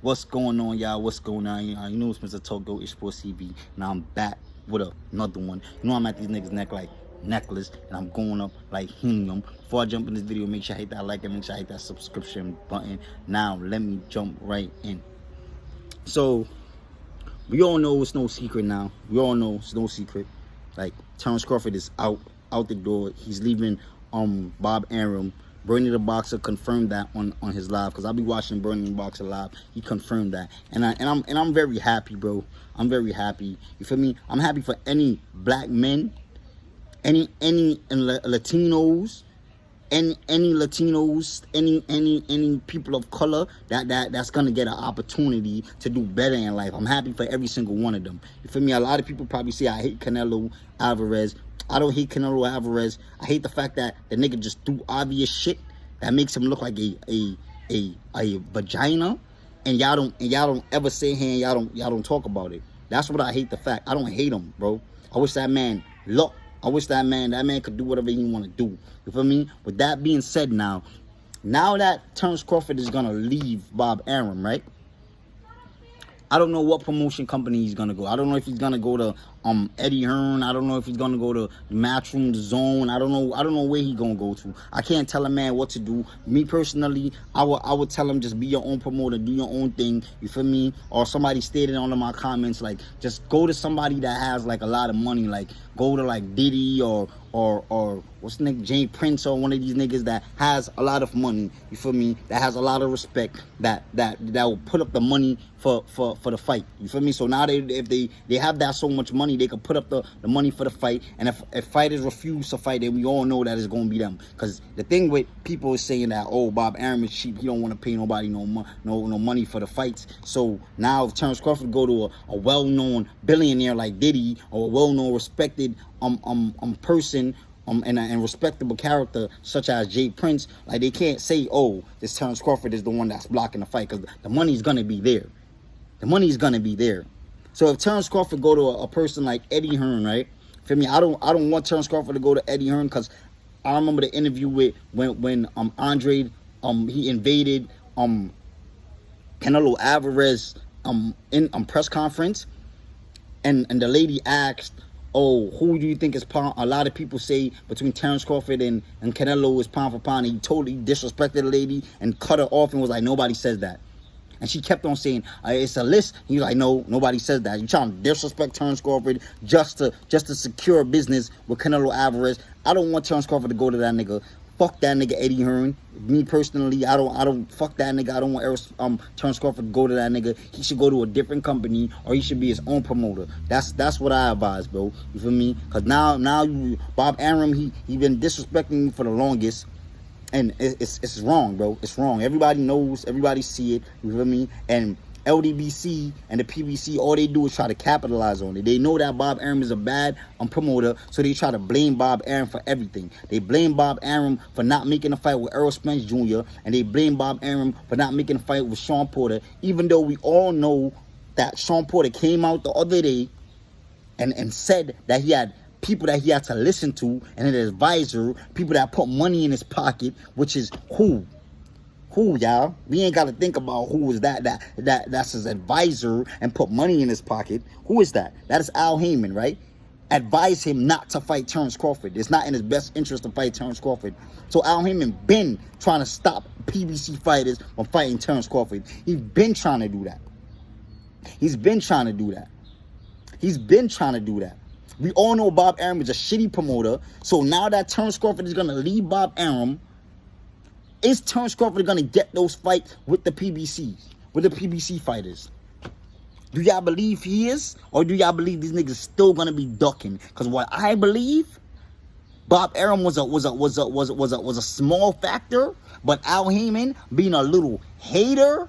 What's going on, y'all? What's going on? You know it's Mr. Togo, it's Sports TV. Now I'm back with another one. You know I'm at these niggas' neck like necklace, and I'm going up like helium. Before I jump in this video, make sure I hit that like and make sure I hit that subscription button. Now let me jump right in. So we all know it's no secret now. We all know it's no secret. Like Terence Crawford is out the door. He's leaving Bob Arum. Bernie the Boxer confirmed that on his live, because I'll be watching Bernie the Boxer live. He confirmed that, and I'm very happy, bro. I'm very happy. You feel me? I'm happy for any black men, any Latinos, any Latinos, any people of color that's gonna get an opportunity to do better in life. I'm happy for every single one of them. You feel me? A lot of people probably say I hate Canelo Alvarez. I don't hate Canelo Alvarez. I hate the fact that the nigga just do obvious shit that makes him look like a vagina, and y'all don't ever say hey, and y'all don't talk about it. That's what I hate. The fact I don't hate him, bro. I wish that man look. I wish that man could do whatever he want to do. You feel me? With that being said, now that Terence Crawford is gonna leave Bob Arum, right? I don't know what promotion company he's gonna go. I don't know if he's gonna go to Eddie Hearn. I don't know if he's gonna go to Matchroom, The Zone. I don't know where he's gonna go to. I can't tell a man what to do. Me personally, I would tell him just be your own promoter, do your own thing. You feel me? Or somebody stated under my comments, like, just go to somebody that has like a lot of money. Like go to like Diddy or what's the name, Jay Prince, or one of these niggas that has a lot of money. You feel me? That has a lot of respect. That will put up the money for the fight. You feel me? So now if they have that so much money, they can put up the money for the fight. And if fighters refuse to fight, then we all know that it's gonna be them. Because the thing with people is saying that, oh, Bob Arum is cheap, he don't want to pay nobody no money for the fights. So now if Terence Crawford go to a well-known billionaire like Diddy, or a well-known respected person and respectable character such as Jay Prince, like, they can't say, oh, this Terence Crawford is the one that's blocking the fight, because the money's gonna be there. The money's gonna be there. So if Terence Crawford go to a person like Eddie Hearn, right? For me, I don't want Terence Crawford to go to Eddie Hearn, because I remember the interview with when Andre he invaded Canelo Alvarez in press conference, and the lady asked, oh, who do you think is pound? A lot of people say between Terence Crawford and Canelo is pound for pound. He totally disrespected the lady and cut her off and was like, nobody says that. And she kept on saying, it's a list. He's like, no, nobody says that. You're trying to disrespect Terence Crawford just to secure business with Canelo Alvarez. I don't want Terence Crawford to go to that nigga. Fuck that nigga Eddie Hearn. Me personally, I don't fuck that nigga. I don't want Terence Crawford to go to that nigga. He should go to a different company, or he should be his own promoter. That's what I advise, bro. You feel me? Cause now Bob Arum, he been disrespecting me for the longest. And it's wrong, bro. It's wrong. Everybody knows. Everybody see it. You feel me? And LDBC and the PBC, all they do is try to capitalize on it. They know that Bob Arum is a bad promoter, so they try to blame Bob Arum for everything. They blame Bob Arum for not making a fight with Errol Spence Jr., and they blame Bob Arum for not making a fight with Sean Porter, even though we all know that Sean Porter came out the other day and said that he had people that he had to listen to, and an advisor, people that put money in his pocket, which is who, y'all? We ain't got to think about who is that's his advisor and put money in his pocket. Who is that? That is Al Heyman, right? Advise him not to fight Terence Crawford. It's not in his best interest to fight Terence Crawford. So Al Heyman been trying to stop PBC fighters from fighting Terence Crawford. He's been trying to do that. He's been trying to do that. He's been trying to do that. We all know Bob Arum is a shitty promoter. So now that Terence Crawford is going to leave Bob Arum, is Terence Crawford going to get those fights with the PBCs, with the PBC fighters? Do y'all believe he is? Or do y'all believe these niggas still going to be ducking? Because what I believe, Bob Arum was a small factor, but Al Heyman being a little hater,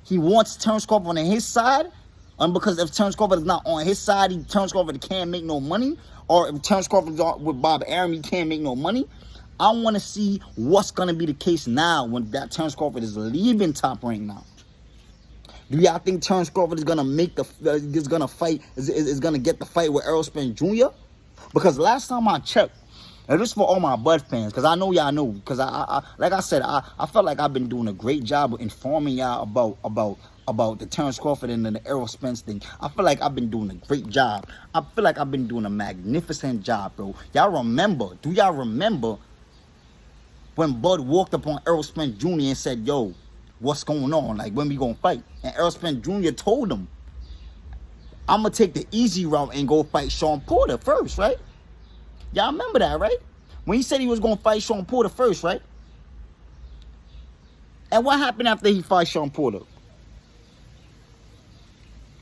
he wants Terence Crawford on his side. Because if Terence Crawford is not on his side, Terence Crawford can't make no money. Or if Terence Crawford is with Bob Arum, he can't make no money. I want to see what's going to be the case now when that Terence Crawford is leaving Top Rank now. Do y'all think Terence Crawford is going to make is going to get the fight with Errol Spence Jr.? Because last time I checked, And this is for all my Bud fans, because I know y'all know. Because I like I said, I felt like I've been doing a great job of informing y'all about the Terence Crawford and the Errol Spence thing. I feel like I've been doing a great job. I feel like I've been doing a magnificent job, bro. Y'all remember? Do y'all remember when Bud walked up on Errol Spence Jr. and said, "Yo, what's going on? Like, when we gonna fight?" And Errol Spence Jr. told him, "I'm gonna take the easy route and go fight Sean Porter first, right?" Y'all remember that, right? When he said he was going to fight Sean Porter first, right? And what happened after he fought Sean Porter?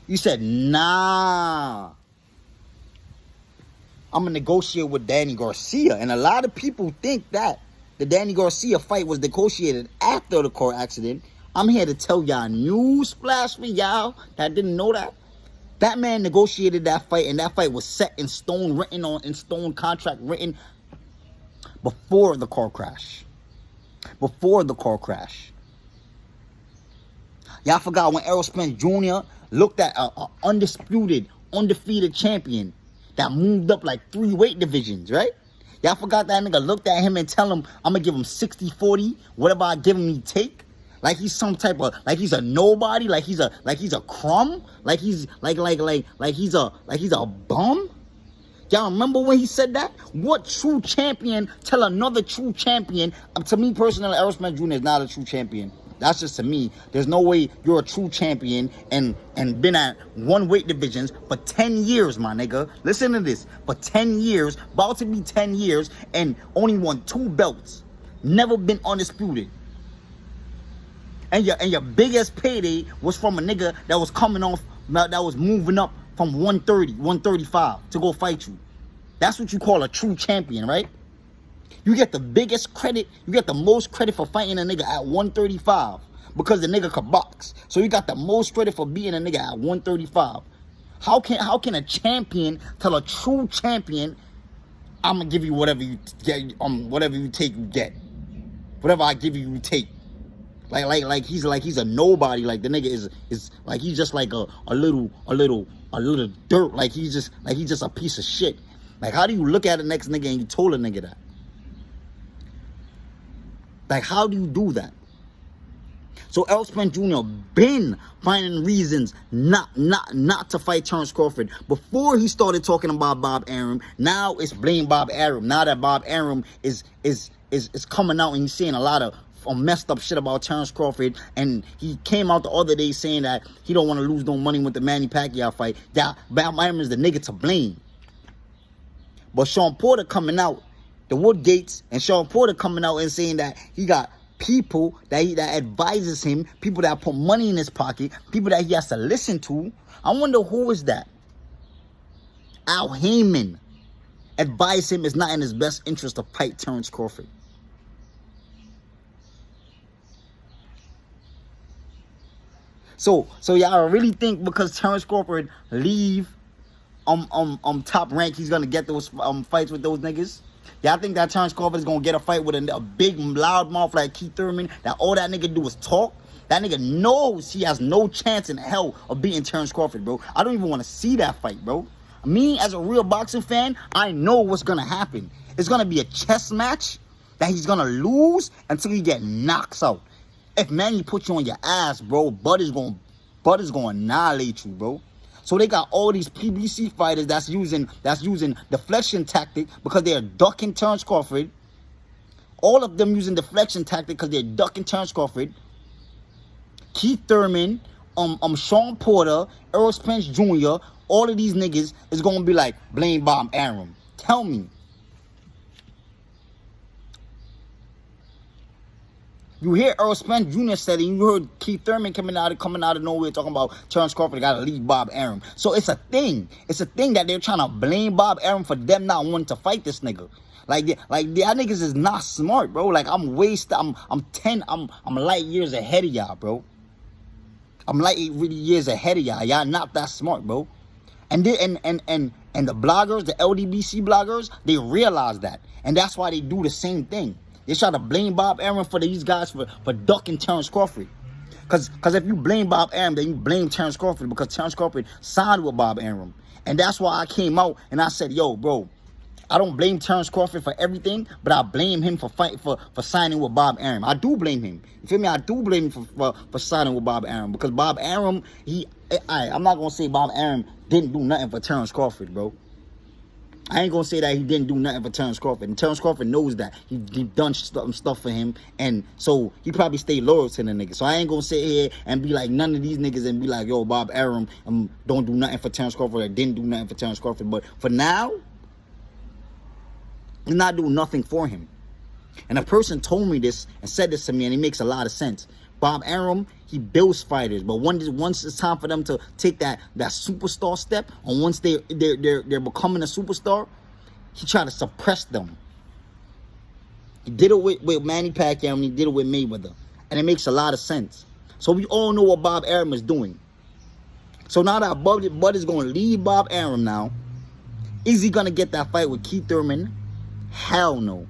You said, "Nah, I'm going to negotiate with Danny Garcia." And a lot of people think that the Danny Garcia fight was negotiated after the car accident. I'm here to tell y'all, news flash for y'all that didn't know that. That man negotiated that fight, and that fight was set in stone, written on in stone, contract written before the car crash. Before the car crash. Y'all forgot when Errol Spence Jr. looked at an undefeated champion that moved up like 3 weight divisions, right? Y'all forgot that nigga looked at him and tell him, "I'm gonna give him 60-40. Whatever I give him, he take." Like he's some type of, like he's a nobody, like he's a crumb, like he's he's a bum. Y'all remember when he said that? What true champion tell another true champion? To me personally, Errol Spence Jr. is not a true champion. That's just to me. There's no way you're a true champion and been at 1 weight divisions for 10 years, my nigga. Listen to this. For 10 years, about to be 10 years, and only won 2 belts. Never been undisputed. And your biggest payday was from a nigga that was coming off, that was moving up from 130, 135 to go fight you. That's what you call a true champion, right? You get the biggest credit, you get the most credit for fighting a nigga at 135 because the nigga could box. So you got the most credit for being a nigga at 135. How can a champion tell a true champion, "I'm gonna give you whatever you get, whatever you take, you get. Whatever I give you, you take." Like he's a nobody. Like the nigga is like he's just like a little dirt. Like he's just a piece of shit. Like, how do you look at the next nigga and you told a nigga that? Like, how do you do that? So Errol Spence Jr. been finding reasons not to fight Terence Crawford before he started talking about Bob Arum. Now it's blame Bob Arum. Now that Bob Arum is coming out and he's saying a lot of messed up shit about Terence Crawford, and he came out the other day saying that he don't want to lose no money with the Manny Pacquiao fight. That Bob Arum is the nigga to blame. But Sean Porter coming out, the Woodgates and Sean Porter coming out and saying that he got people that advises him, people that put money in his pocket, people that he has to listen to. I wonder who is that. Al Heyman advised him it's not in his best interest to fight Terence Crawford. So y'all really think because Terence Crawford leave Top Rank, he's gonna get those fights with those niggas? Y'all think that Terence Crawford is gonna get a fight with a big loudmouth like Keith Thurman, that all that nigga do is talk? That nigga knows he has no chance in hell of beating Terence Crawford, bro. I don't even want to see that fight, bro. Me, as a real boxing fan, I know what's gonna happen. It's gonna be a chess match that he's gonna lose until he get knocked out. If Manny puts you on your ass, bro, Bud is gonna annihilate you, bro. So they got all these PBC fighters that's using deflection tactic because they're ducking Terence Crawford. All of them using deflection tactic because they're ducking Terence Crawford. Keith Thurman, Sean Porter, Errol Spence Jr., all of these niggas is gonna be like, blame Bob Arum. Tell me. You hear Errol Spence Jr. said it, and you heard Keith Thurman coming out of nowhere talking about Terence Crawford got to leave Bob Arum. So it's a thing. It's a thing that they're trying to blame Bob Arum for them not wanting to fight this nigga. Like y'all niggas is not smart, bro. Like I'm light years ahead of y'all, bro. I'm light years ahead of y'all. Y'all not that smart, bro. And the bloggers, the LDBC bloggers, they realize that, and that's why they do the same thing. They try to blame Bob Arum for these guys for ducking Terence Crawford. Because if you blame Bob Arum, then you blame Terence Crawford because Terence Crawford signed with Bob Arum. And that's why I came out and I said, yo, bro, I don't blame Terence Crawford for everything, but I blame him for signing with Bob Arum. I do blame him. You feel me? I do blame him for signing with Bob Arum, because Bob Arum, I'm not gonna say Bob Arum didn't do nothing for Terence Crawford, bro. I ain't gonna say that he didn't do nothing for Terence Crawford, and Terence Crawford knows that he done stuff for him, and so he probably stayed loyal to the nigga. So I ain't gonna sit here and be like none of these niggas and be like, yo, Bob Arum don't do nothing for Terence Crawford or didn't do nothing for Terence Crawford. But for now, he's not doing nothing for him. And a person told me this and said this to me, and it makes a lot of sense. Bob Arum, he builds fighters, but once it's time for them to take that superstar step, and once they're becoming a superstar, he try to suppress them. He did it with Manny Pacquiao, and he did it with Mayweather, and it makes a lot of sense. So we all know what Bob Arum is doing. So now that Bud is going to leave Bob Arum now, is he going to get that fight with Keith Thurman? Hell no.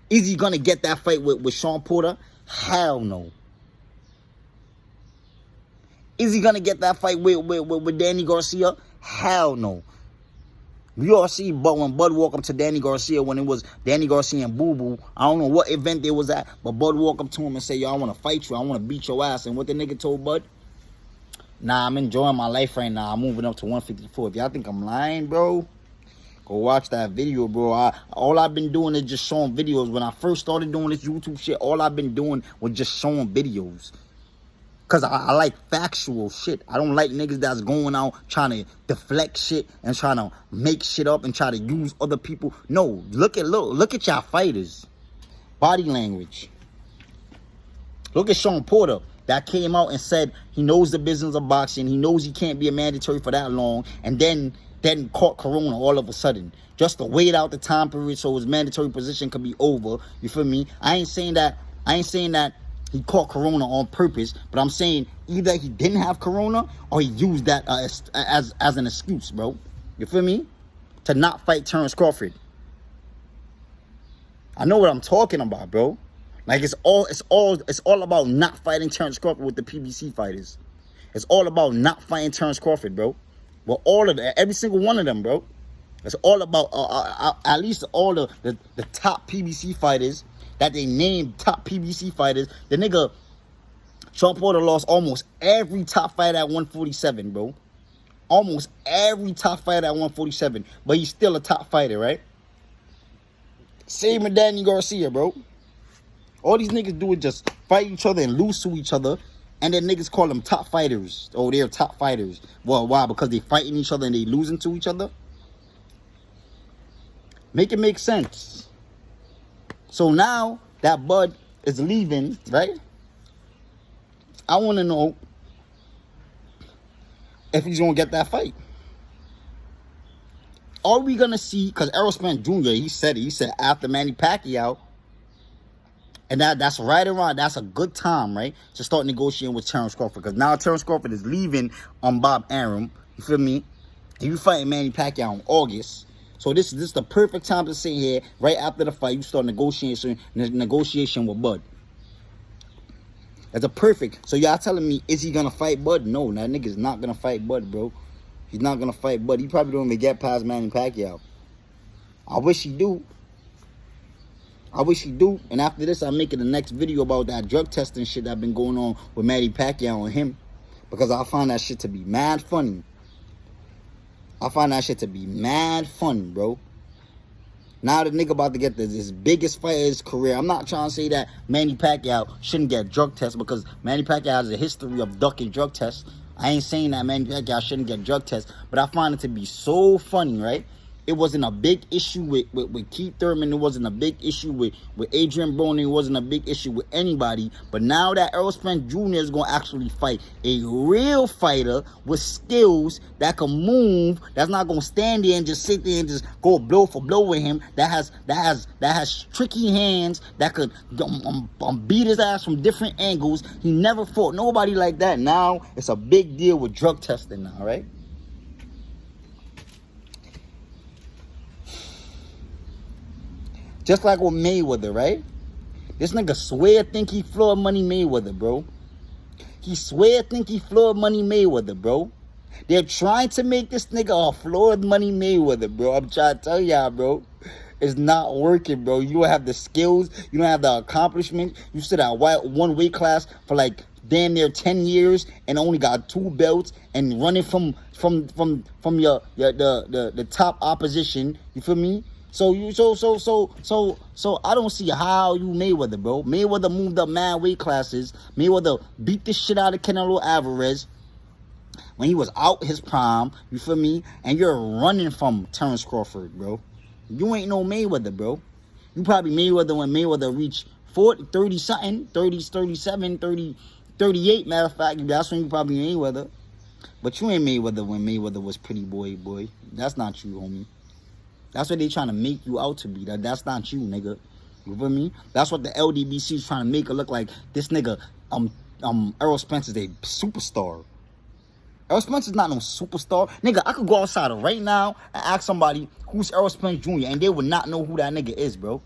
Is he going to get that fight with Sean Porter? Hell no. Is he going to get that fight with Danny Garcia? Hell no. We all see when Bud walked up to Danny Garcia, when it was Danny Garcia and Boo Boo. I don't know what event they was at, but Bud walked up to him and said, yo, I want to fight you. I want to beat your ass. And what the nigga told Bud? Nah, I'm enjoying my life right now. I'm moving up to 154. If y'all think I'm lying, bro, go watch that video, bro. All I've been doing is just showing videos. When I first started doing this YouTube shit, all I've been doing was just showing videos. Because I like factual shit. I don't like niggas that's going out trying to deflect shit and trying to make shit up and try to use other people. No, look at y'all fighters. Body language. Look at Sean Porter that came out and said he knows the business of boxing. He knows he can't be a mandatory for that long. And then caught corona all of a sudden, just to wait out the time period so his mandatory position could be over. You feel me? I ain't saying that he caught corona on purpose, but I'm saying either he didn't have corona or he used that as an excuse, bro. You feel me? To not fight Terence Crawford. I know what I'm talking about, bro. Like it's all about not fighting Terence Crawford with the PBC fighters. It's all about not fighting Terence Crawford, bro. Well, all of that, every single one of them, bro. It's all about at least all the top PBC fighters that they named top PBC fighters. The nigga Sean Porter lost almost every top fighter at 147, bro. Almost every top fighter at 147, but he's still a top fighter, right? Same with Danny Garcia, bro. All these niggas do is just fight each other and lose to each other. And then niggas call them top fighters. Oh, they're top fighters. Well, why? Because they fighting each other and they losing to each other? Make it make sense. So now that Bud is leaving, right? I want to know if he's going to get that fight. Are we going to see, because Errol Spence Jr., he said after Manny Pacquiao, and that's right around, that's a good time, right, to start negotiating with Terence Crawford. Because now Terence Crawford is leaving on Bob Arum. You feel me? And you fighting Manny Pacquiao in August. So this is the perfect time to sit here. Right after the fight, you start negotiation with Bud. That's a perfect. So y'all telling me, is he going to fight Bud? No, that nigga's not going to fight Bud, bro. He's not going to fight Bud. He probably don't even get past Manny Pacquiao. I wish he do. I wish he do. And after this, I'm making the next video about that drug testing shit that been going on with Manny Pacquiao and him. Because I find that shit to be mad funny. I find that shit to be mad funny, bro. Now the nigga about to get his biggest fight of his career. I'm not trying to say that Manny Pacquiao shouldn't get drug tests, because Manny Pacquiao has a history of ducking drug tests. I ain't saying that Manny Pacquiao shouldn't get drug tests, but I find it to be so funny, right? It wasn't a big issue with Keith Thurman. It wasn't a big issue with Adrian Broner. It wasn't a big issue with anybody. But now that Errol Spence Jr. is going to actually fight a real fighter with skills that can move, that's not going to stand there and just sit there and just go blow for blow with him, that has tricky hands, that could beat his ass from different angles. He never fought nobody like that. Now it's a big deal with drug testing now, right? Just like with Mayweather, right? This nigga swear think he Floyd Money Mayweather, bro. He swear think he Floyd Money Mayweather, bro. They're trying to make this nigga a Floyd Money Mayweather, bro. I'm trying to tell y'all, bro. It's not working, bro. You don't have the skills. You don't have the accomplishment. You sit at one weight class for like damn near 10 years and only got 2 belts and running from the top opposition. You feel me? So I don't see how you Mayweather, bro. Mayweather moved up mad weight classes. Mayweather beat the shit out of Canelo Alvarez when he was out his prime. You feel me? And you're running from Terence Crawford, bro. You ain't no Mayweather, bro. You probably Mayweather when Mayweather reached 40, 30 something, 30, 37, 30, 38. Matter of fact, that's when you probably Mayweather. But you ain't Mayweather when Mayweather was pretty boy. That's not you, homie. That's what they trying to make you out to be. That's not you, nigga. You feel me? That's what the LDBC is trying to make it look like. This nigga, Errol Spence is a superstar. Errol Spence is not no superstar. Nigga, I could go outside right now and ask somebody who's Errol Spence Jr. and they would not know who that nigga is, bro.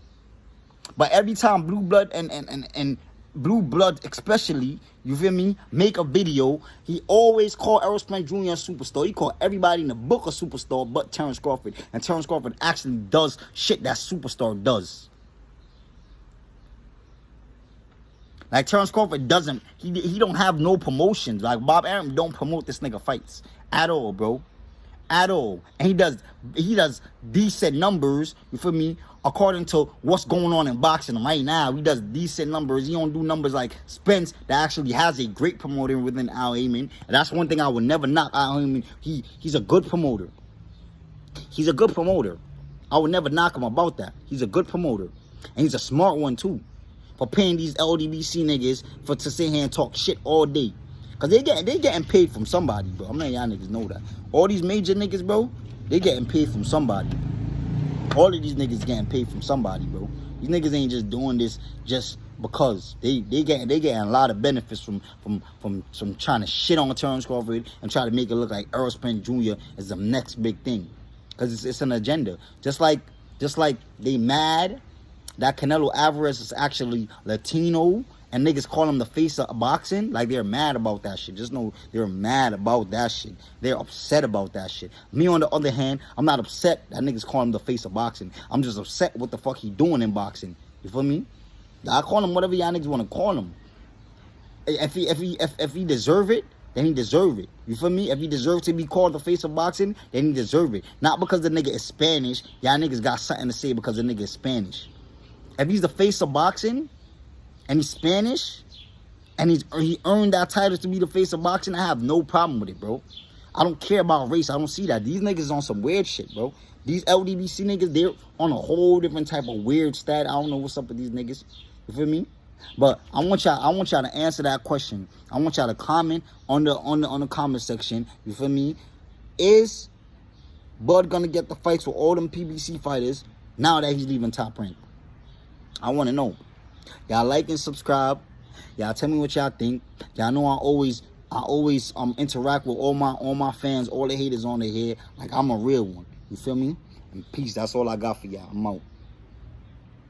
But every time Blue Blood and Blue Blood especially, you feel me, make a video, he always called Errol Spence Jr. a superstar. He called everybody in the book a superstar but Terence Crawford. And Terence Crawford actually does shit that superstar does. Like, Terence Crawford doesn't, he don't have no promotions. Like, Bob Arum don't promote this nigga fights at all, bro. At all. And he does decent numbers, you feel me, according to what's going on in boxing right now. He does decent numbers. He don't do numbers like Spence that actually has a great promoter within Al Heyman. And that's one thing I would never knock Al Heyman. He's a good promoter. He's a good promoter. I would never knock him about that. He's a good promoter. And he's a smart one, too. For paying these LDBC niggas to sit here and talk shit all day. Because they getting paid from somebody, bro. I'm letting y'all niggas know that. All these major niggas, bro, they getting paid from somebody. All of these niggas getting paid from somebody, bro. These niggas ain't just doing this just because. They getting a lot of benefits from trying to shit on Terence Crawford and try to make it look like Errol Spence Jr. is the next big thing. Because it's an agenda. Just like they mad that Canelo Alvarez is actually Latino and niggas call him the face of boxing. Like, they're mad about that shit. Just know they're mad about that shit. They're upset about that shit. Me, on the other hand, I'm not upset that niggas call him the face of boxing. I'm just upset what the fuck he doing in boxing. You feel me? I call him whatever y'all niggas want to call him. If he deserve it, then he deserve it. You feel me? If he deserves to be called the face of boxing, then he deserve it. Not because the nigga is Spanish. Y'all niggas got something to say because the nigga is Spanish. If he's the face of boxing, and he's Spanish, and he earned that title to be the face of boxing, I have no problem with it, bro. I don't care about race. I don't see that. These niggas on some weird shit, bro. These LDBC niggas, they're on a whole different type of weird stat. I don't know what's up with these niggas. You feel me? But I want y'all to answer that question. I want y'all to comment on the comment section. You feel me? Is Bud gonna get the fights with all them PBC fighters now that he's leaving Top Rank? I want to know. Y'all like and subscribe. Y'all tell me what y'all think. Y'all know I always interact with all my fans, all the haters on the head. Like, I'm a real one. You feel me? And peace. That's all I got for y'all. I'm out.